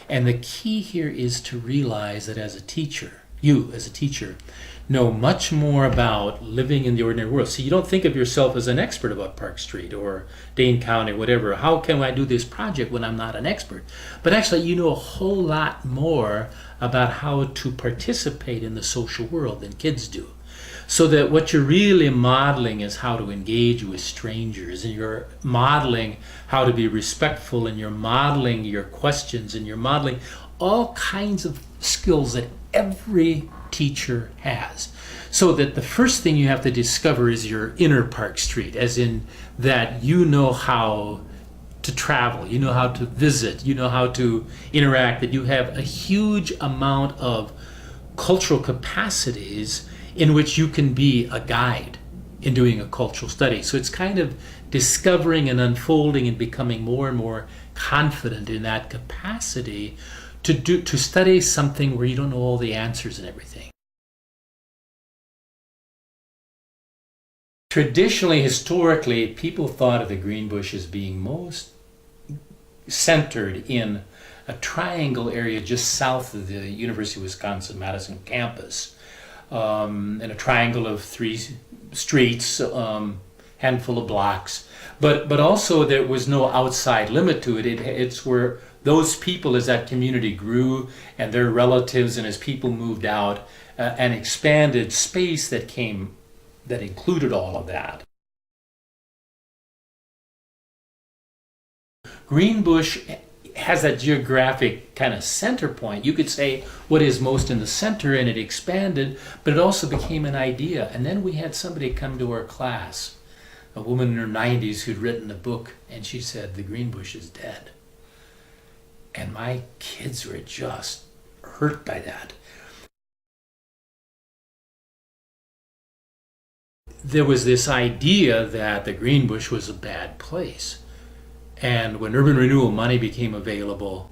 And the key here is to realize that as a teacher, you as a teacher, know much more about living in the ordinary world. So you don't think of yourself as an expert about Park Street or Dane County, whatever. How can I do this project when I'm not an expert? But actually, you know a whole lot more about how to participate in the social world than kids do. So that what you're really modeling is how to engage with strangers, and you're modeling how to be respectful, and you're modeling your questions, and you're modeling all kinds of skills that every teacher has. So that the first thing you have to discover is your inner Park Street, as in that you know how to travel, you know how to visit, you know how to interact, that you have a huge amount of cultural capacities in which you can be a guide in doing a cultural study. So it's kind of discovering and unfolding and becoming more and more confident in that capacity to study something where you don't know all the answers and everything. Traditionally, historically, people thought of the Greenbush as being most centered in a triangle area just south of the University of Wisconsin-Madison campus. In a triangle of 3 streets, handful of blocks, but also there was no outside limit to it. It's where those people, as that community grew and their relatives, and as people moved out, an expanded space that included all of that. Greenbush has that geographic kind of center point. You could say what is most in the center, and it expanded, but it also became an idea. And then we had somebody come to our class, a woman in her 90s who'd written a book, and she said, "The Greenbush is dead." And my kids were just hurt by that. There was this idea that the Greenbush was a bad place. And when urban renewal money became available,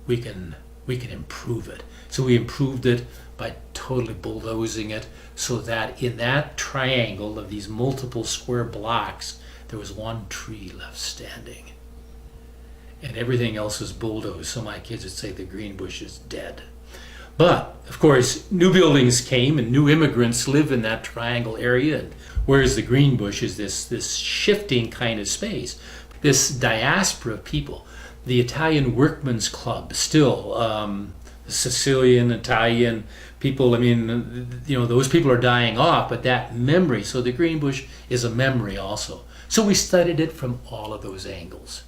we can improve it. So we improved it by totally bulldozing it, so that in that triangle of these multiple square blocks, there was one tree left standing. And everything else was bulldozed. So my kids would say the Greenbush is dead. But of course, new buildings came and new immigrants live in that triangle area. And whereas the Greenbush is this shifting kind of space. This diaspora of people, the Italian Workmen's Club, still, the Sicilian, Italian people, I mean, you know, those people are dying off, but that memory, so the Greenbush is a memory also. So we studied it from all of those angles.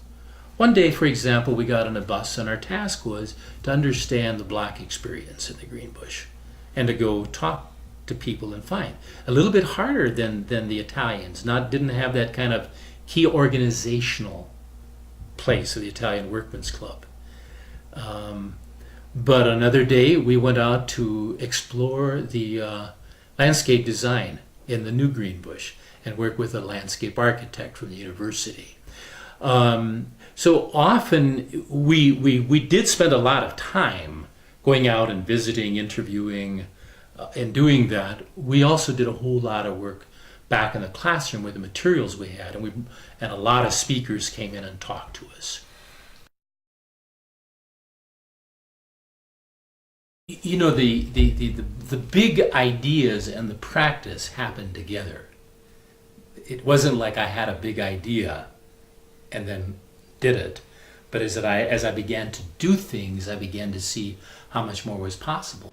One day, for example, we got on a bus, and our task was to understand the Black experience in the Greenbush and to go talk to people and find. A little bit harder than the Italians, didn't have that kind of key organizational place of the Italian Workmen's Club. But another day we went out to explore the landscape design in the new Greenbush and work with a landscape architect from the university. So often we did spend a lot of time going out and visiting, interviewing, and doing that. We also did a whole lot of work back in the classroom with the materials we had, and a lot of speakers came in and talked to us. You know, the big ideas and the practice happened together. It wasn't like I had a big idea and then did it, but as I began to do things, I began to see how much more was possible.